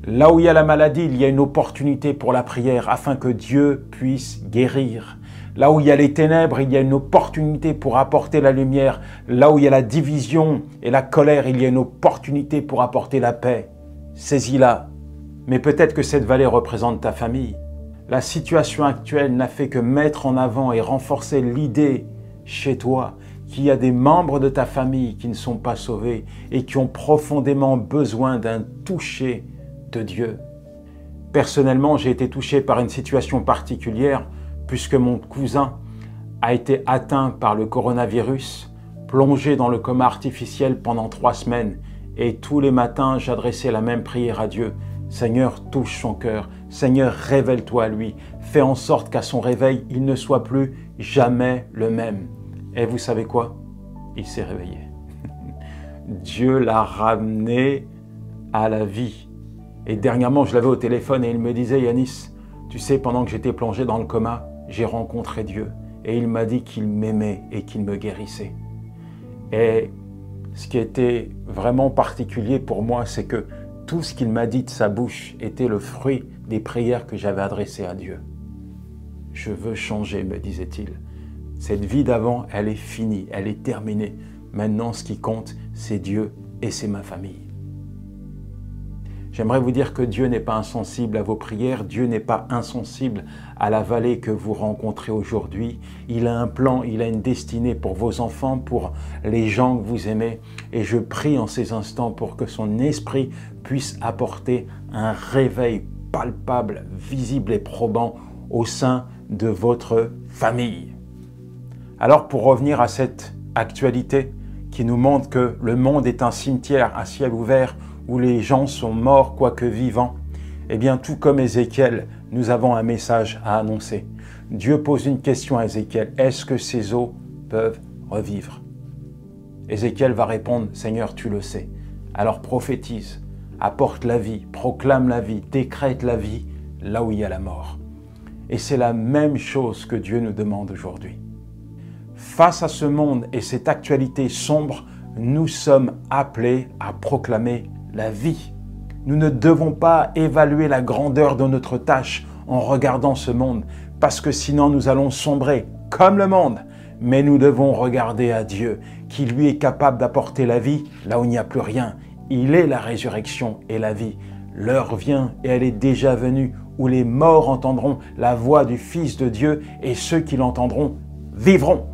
Là où il y a la maladie, il y a une opportunité pour la prière afin que Dieu puisse guérir. Là où il y a les ténèbres, il y a une opportunité pour apporter la lumière. Là où il y a la division et la colère, il y a une opportunité pour apporter la paix. Saisis-la. Mais peut-être que cette vallée représente ta famille. La situation actuelle n'a fait que mettre en avant et renforcer l'idée chez toi qu'il y a des membres de ta famille qui ne sont pas sauvés et qui ont profondément besoin d'un toucher de Dieu. Personnellement, j'ai été touché par une situation particulière puisque mon cousin a été atteint par le coronavirus, plongé dans le coma artificiel pendant 3 semaines et tous les matins, j'adressais la même prière à Dieu. Seigneur, touche son cœur. Seigneur, révèle-toi à lui. Fais en sorte qu'à son réveil, il ne soit plus jamais le même. Et vous savez quoi? Il s'est réveillé. Dieu l'a ramené à la vie. Et dernièrement, je l'avais au téléphone et il me disait, Yanis, tu sais, pendant que j'étais plongé dans le coma, j'ai rencontré Dieu. Et il m'a dit qu'il m'aimait et qu'il me guérissait. Et ce qui était vraiment particulier pour moi, c'est que tout ce qu'il m'a dit de sa bouche était le fruit des prières que j'avais adressées à Dieu. Je veux changer, me disait-il. Cette vie d'avant, elle est finie, elle est terminée. Maintenant, ce qui compte, c'est Dieu et c'est ma famille. J'aimerais vous dire que Dieu n'est pas insensible à vos prières, Dieu n'est pas insensible à la vallée que vous rencontrez aujourd'hui. Il a un plan, il a une destinée pour vos enfants, pour les gens que vous aimez. Et je prie en ces instants pour que son esprit puisse apporter un réveil palpable, visible et probant au sein de votre famille. Alors pour revenir à cette actualité qui nous montre que le monde est un cimetière à ciel ouvert où les gens sont morts quoique vivants, eh bien tout comme Ézéchiel, nous avons un message à annoncer. Dieu pose une question à Ézéchiel, est-ce que ces eaux peuvent revivre? Ézéchiel va répondre, Seigneur, tu le sais. Alors prophétise, apporte la vie, proclame la vie, décrète la vie là où il y a la mort. Et c'est la même chose que Dieu nous demande aujourd'hui. Face à ce monde et cette actualité sombre, nous sommes appelés à proclamer la vie. Nous ne devons pas évaluer la grandeur de notre tâche en regardant ce monde, parce que sinon nous allons sombrer comme le monde. Mais nous devons regarder à Dieu, qui lui est capable d'apporter la vie là où il n'y a plus rien. Il est la résurrection et la vie. L'heure vient et elle est déjà venue, où les morts entendront la voix du Fils de Dieu et ceux qui l'entendront vivront.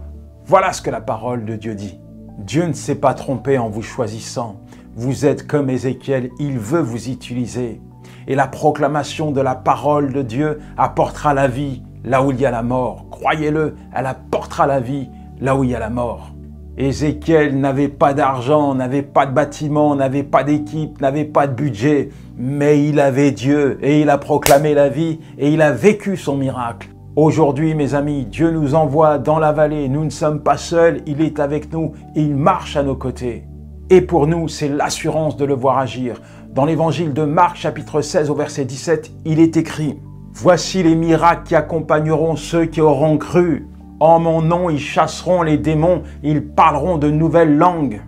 Voilà ce que la parole de Dieu dit. Dieu ne s'est pas trompé en vous choisissant. Vous êtes comme Ézéchiel, il veut vous utiliser. Et la proclamation de la parole de Dieu apportera la vie là où il y a la mort. Croyez-le, elle apportera la vie là où il y a la mort. Ézéchiel n'avait pas d'argent, n'avait pas de bâtiment, n'avait pas d'équipe, n'avait pas de budget, mais il avait Dieu et il a proclamé la vie et il a vécu son miracle. Aujourd'hui, mes amis, Dieu nous envoie dans la vallée. Nous ne sommes pas seuls, il est avec nous, il marche à nos côtés. Et pour nous, c'est l'assurance de le voir agir. Dans l'évangile de Marc, chapitre 16, au verset 17, il est écrit « Voici les miracles qui accompagneront ceux qui auront cru. En mon nom, ils chasseront les démons, ils parleront de nouvelles langues.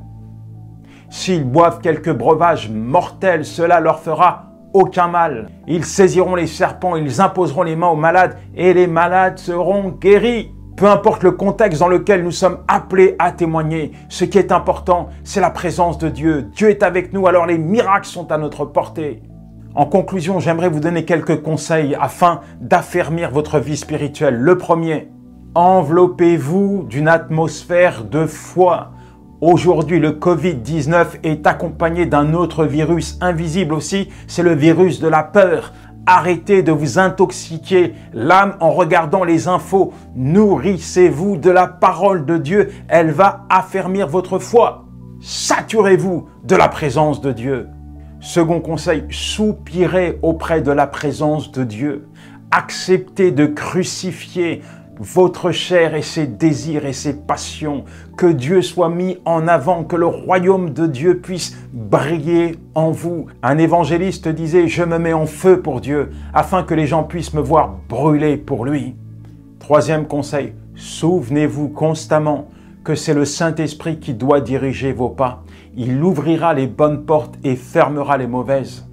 S'ils boivent quelques breuvages mortels, cela leur fera aucun mal. Ils saisiront les serpents, ils imposeront les mains aux malades et les malades seront guéris. » Peu importe le contexte dans lequel nous sommes appelés à témoigner, ce qui est important, c'est la présence de Dieu. Dieu est avec nous, alors les miracles sont à notre portée. En conclusion, j'aimerais vous donner quelques conseils afin d'affermir votre vie spirituelle. Le premier, enveloppez-vous d'une atmosphère de foi. Aujourd'hui, le Covid-19 est accompagné d'un autre virus invisible aussi, c'est le virus de la peur. Arrêtez de vous intoxiquer l'âme en regardant les infos. Nourrissez-vous de la parole de Dieu. Elle va affermir votre foi. Saturez-vous de la présence de Dieu. Second conseil, soupirez auprès de la présence de Dieu. Acceptez de crucifier votre chair et ses désirs et ses passions. Que Dieu soit mis en avant, que le royaume de Dieu puisse briller en vous. Un évangéliste disait « Je me mets en feu pour Dieu, afin que les gens puissent me voir brûler pour lui. » Troisième conseil, souvenez-vous constamment que c'est le Saint-Esprit qui doit diriger vos pas. Il ouvrira les bonnes portes et fermera les mauvaises.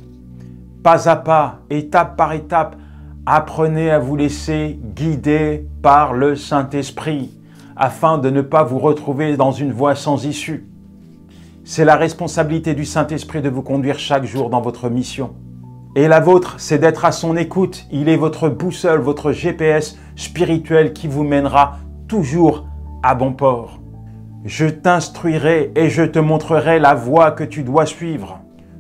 Pas à pas, étape par étape, apprenez à vous laisser guider par le Saint-Esprit afin de ne pas vous retrouver dans une voie sans issue. C'est la responsabilité du Saint-Esprit de vous conduire chaque jour dans votre mission. Et la vôtre, c'est d'être à son écoute. Il est votre boussole, votre GPS spirituel qui vous mènera toujours à bon port. Je t'instruirai et je te montrerai la voie que tu dois suivre.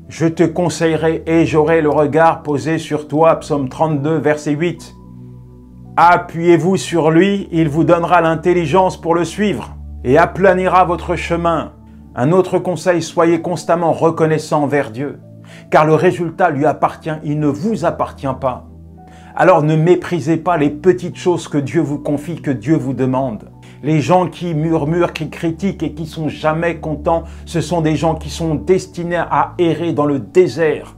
Je te conseillerai et j'aurai le regard posé sur toi. Psaume 32, verset 8. Appuyez-vous sur lui, il vous donnera l'intelligence pour le suivre et aplanira votre chemin. Un autre conseil, soyez constamment reconnaissant envers Dieu, car le résultat lui appartient, il ne vous appartient pas. Alors ne méprisez pas les petites choses que Dieu vous confie, que Dieu vous demande. Les gens qui murmurent, qui critiquent et qui sont jamais contents, ce sont des gens qui sont destinés à errer dans le désert.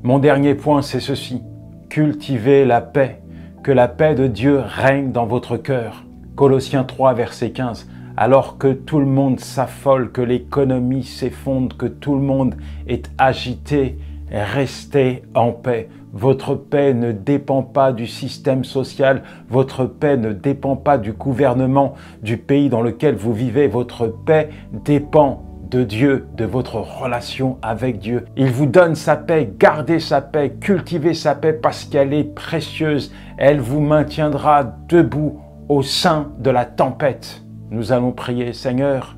Mon dernier point, c'est ceci. Cultivez la paix. Que la paix de Dieu règne dans votre cœur. Colossiens 3, verset 15. Alors que tout le monde s'affole, que l'économie s'effondre, que tout le monde est agité, restez en paix. Votre paix ne dépend pas du système social, votre paix ne dépend pas du gouvernement du pays dans lequel vous vivez. Votre paix dépend de Dieu, de votre relation avec Dieu. Il vous donne sa paix, gardez sa paix, cultivez sa paix parce qu'elle est précieuse. Elle vous maintiendra debout au sein de la tempête. Nous allons prier, Seigneur,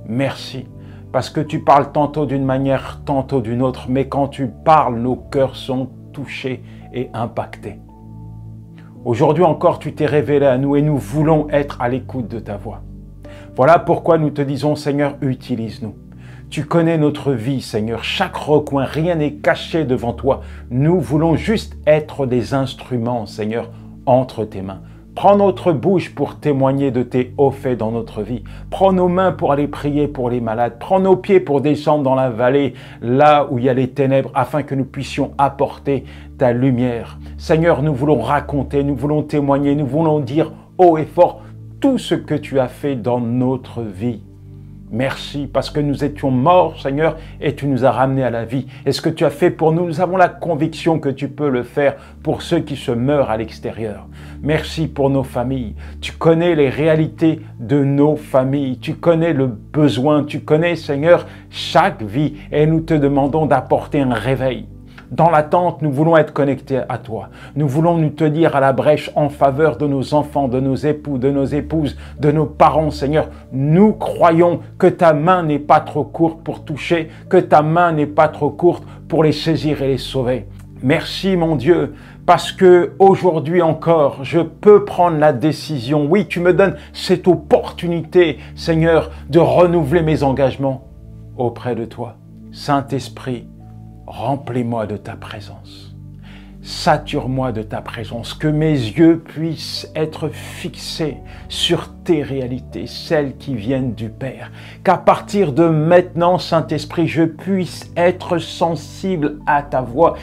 merci. Parce que tu parles tantôt d'une manière, tantôt d'une autre, mais quand tu parles, nos cœurs sont touchés et impactés. Aujourd'hui encore, tu t'es révélé à nous et nous voulons être à l'écoute de ta voix. Voilà pourquoi nous te disons, Seigneur, utilise-nous. Tu connais notre vie, Seigneur, chaque recoin, rien n'est caché devant toi. Nous voulons juste être des instruments, Seigneur, entre tes mains. Prends notre bouche pour témoigner de tes hauts faits dans notre vie. Prends nos mains pour aller prier pour les malades. Prends nos pieds pour descendre dans la vallée, là où il y a les ténèbres, afin que nous puissions apporter ta lumière. Seigneur, nous voulons raconter, nous voulons témoigner, nous voulons dire haut et fort tout ce que tu as fait dans notre vie. Merci parce que nous étions morts, Seigneur, et tu nous as ramenés à la vie. Et ce que tu as fait pour nous, nous avons la conviction que tu peux le faire pour ceux qui se meurent à l'extérieur. Merci pour nos familles. Tu connais les réalités de nos familles. Tu connais le besoin. Tu connais, Seigneur, chaque vie. Et nous te demandons d'apporter un réveil. Dans l'attente, nous voulons être connectés à toi. Nous voulons nous tenir à la brèche en faveur de nos enfants, de nos époux, de nos épouses, de nos parents, Seigneur. Nous croyons que ta main n'est pas trop courte pour toucher, que ta main n'est pas trop courte pour les saisir et les sauver. Merci, mon Dieu, parce que aujourd'hui encore, je peux prendre la décision. Oui, tu me donnes cette opportunité, Seigneur, de renouveler mes engagements auprès de toi. Saint-Esprit, remplis-moi de ta présence. Sature-moi de ta présence, que mes yeux puissent être fixés sur tes réalités, celles qui viennent du Père. Qu'à partir de maintenant, Saint-Esprit, je puisse être sensible à ta voix.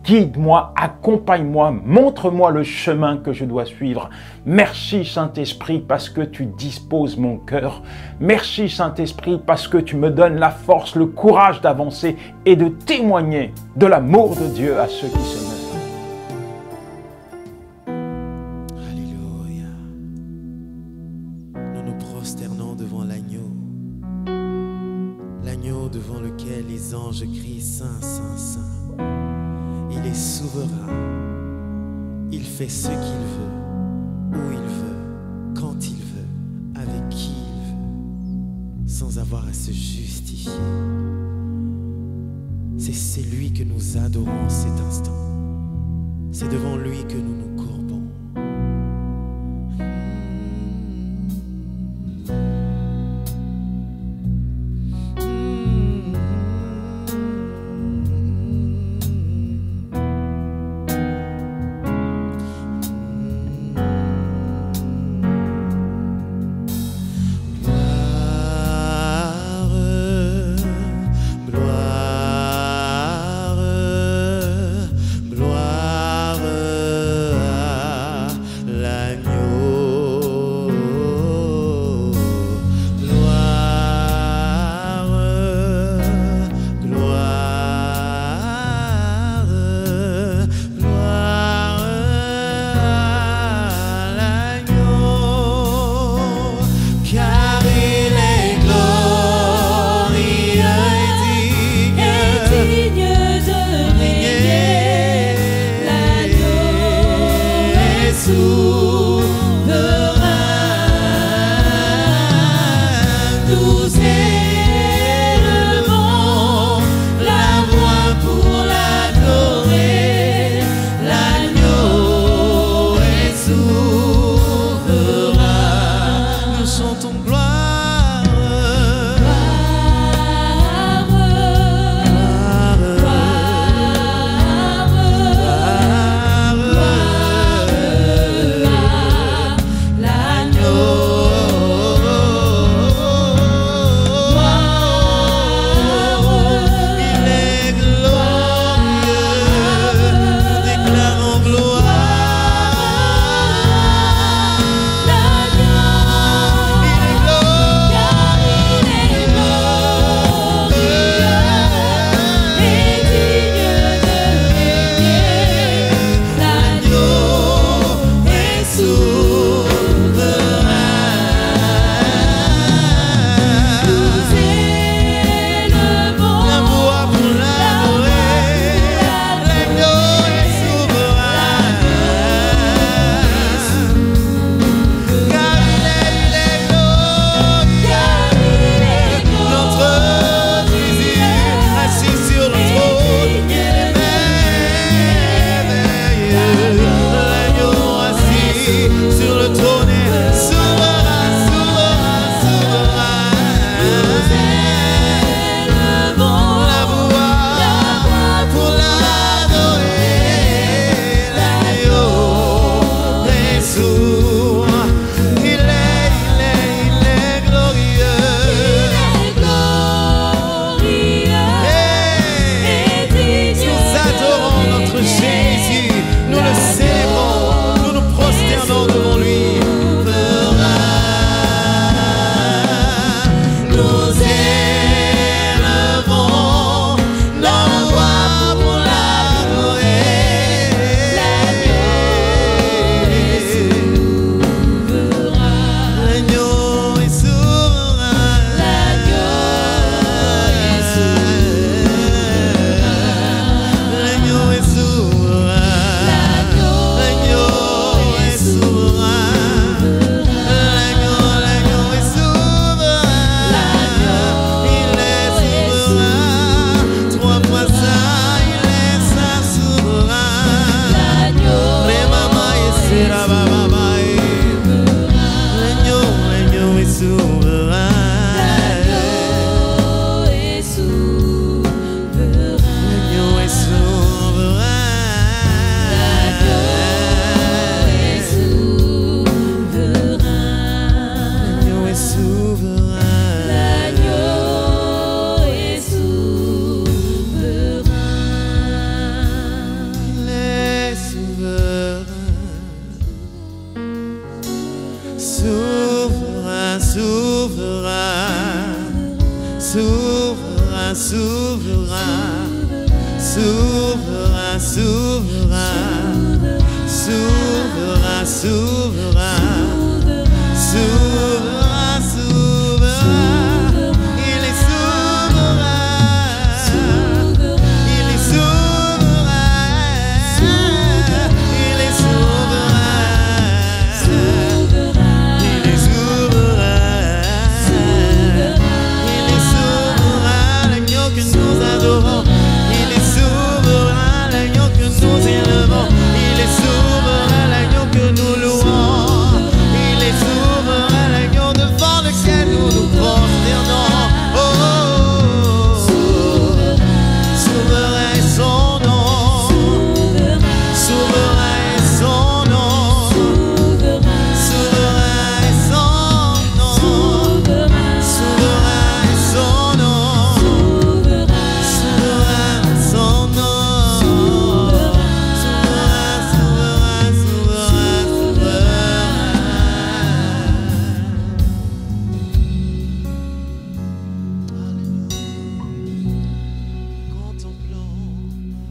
Guide-moi, accompagne-moi, montre-moi le chemin que je dois suivre. Merci Saint-Esprit parce que tu disposes mon cœur. Merci Saint-Esprit parce que tu me donnes la force, le courage d'avancer et de témoigner de l'amour de Dieu à ceux qui se meurent. Alléluia. Nous nous prosternons devant l'agneau. L'agneau devant lequel les anges crient Saint, Saint, Saint. Il est souverain. Il fait ce qu'il veut, où il veut, quand il veut, avec qui il veut, sans avoir à se justifier. C'est lui que nous adorons en cet instant. C'est devant lui que nous nous courbons. souverain, souverain, souverain, souverain, souverain, souverain, souverain, souverain, il est souverain, il est souverain, il est souverain, il est souverain, l'agneau que nous adorons, il est souverain, l'agneau que nous élevons, il est souverain, l'agneau que nous louons, il est souverain, l'agneau devant lequel nous nous prosternons. Oh, souverain est son nom, souverain est son nom, souverain est son nom, souverain est son nom, souverain est son nom, souverain, souverain, souverain, contemplons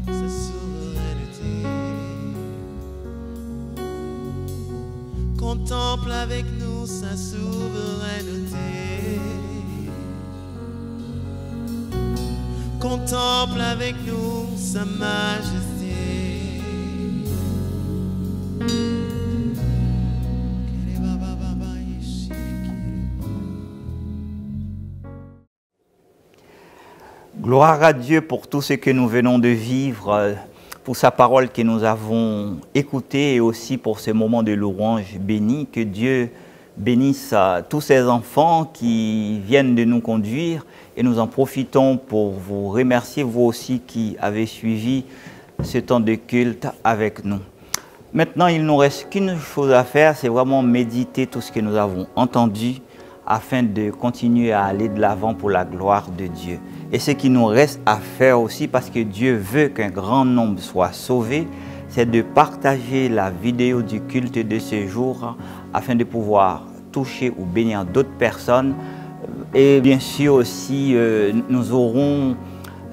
sa souveraineté. Contemple avec nous sa souveraineté. Contemple avec nous sa majesté. Gloire à Dieu pour tout ce que nous venons de vivre, pour sa parole que nous avons écoutée et aussi pour ce moment de louange béni. Que Dieu bénisse tous ces enfants qui viennent de nous conduire et nous en profitons pour vous remercier, vous aussi qui avez suivi ce temps de culte avec nous. Maintenant, il ne nous reste qu'une chose à faire, c'est vraiment méditer tout ce que nous avons entendu afin de continuer à aller de l'avant pour la gloire de Dieu. Et ce qui nous reste à faire aussi, parce que Dieu veut qu'un grand nombre soit sauvé, c'est de partager la vidéo du culte de ce jour afin de pouvoir toucher ou bénir d'autres personnes. Et bien sûr aussi, nous aurons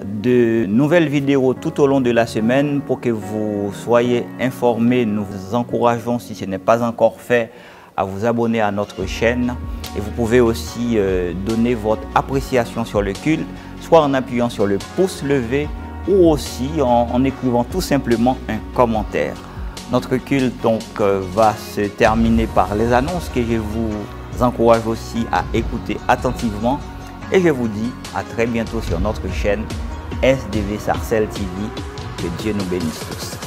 de nouvelles vidéos tout au long de la semaine pour que vous soyez informés. Nous vous encourageons, si ce n'est pas encore fait, à vous abonner à notre chaîne. Et vous pouvez aussi donner votre appréciation sur le culte, soit en appuyant sur le pouce levé ou aussi en écrivant tout simplement un commentaire. Notre culte donc va se terminer par les annonces que je vous encourage aussi à écouter attentivement. Et je vous dis à très bientôt sur notre chaîne SDV Sarcelles TV. Que Dieu nous bénisse tous.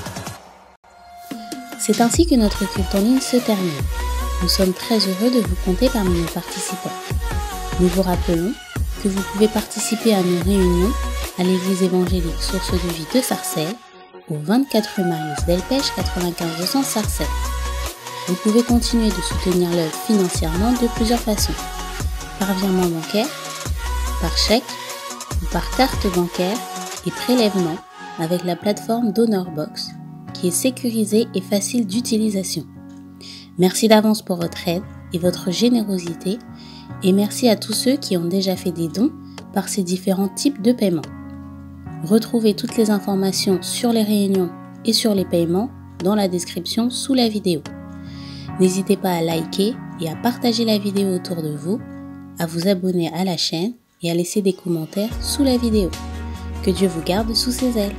C'est ainsi que notre culte en ligne se termine. Nous sommes très heureux de vous compter parmi nos participants. Nous vous rappelons que vous pouvez participer à nos réunions à l'église évangélique Source de Vie de Sarcelles, au 24 rue Marius Delpech 95 200 Sarcelles. Vous pouvez continuer de soutenir l'œuvre financièrement de plusieurs façons. Par virement bancaire, par chèque ou par carte bancaire et prélèvement avec la plateforme DonorBox qui est sécurisée et facile d'utilisation. Merci d'avance pour votre aide et votre générosité et merci à tous ceux qui ont déjà fait des dons par ces différents types de paiements. Retrouvez toutes les informations sur les réunions et sur les paiements dans la description sous la vidéo. N'hésitez pas à liker et à partager la vidéo autour de vous, à vous abonner à la chaîne et à laisser des commentaires sous la vidéo. Que Dieu vous garde sous ses ailes.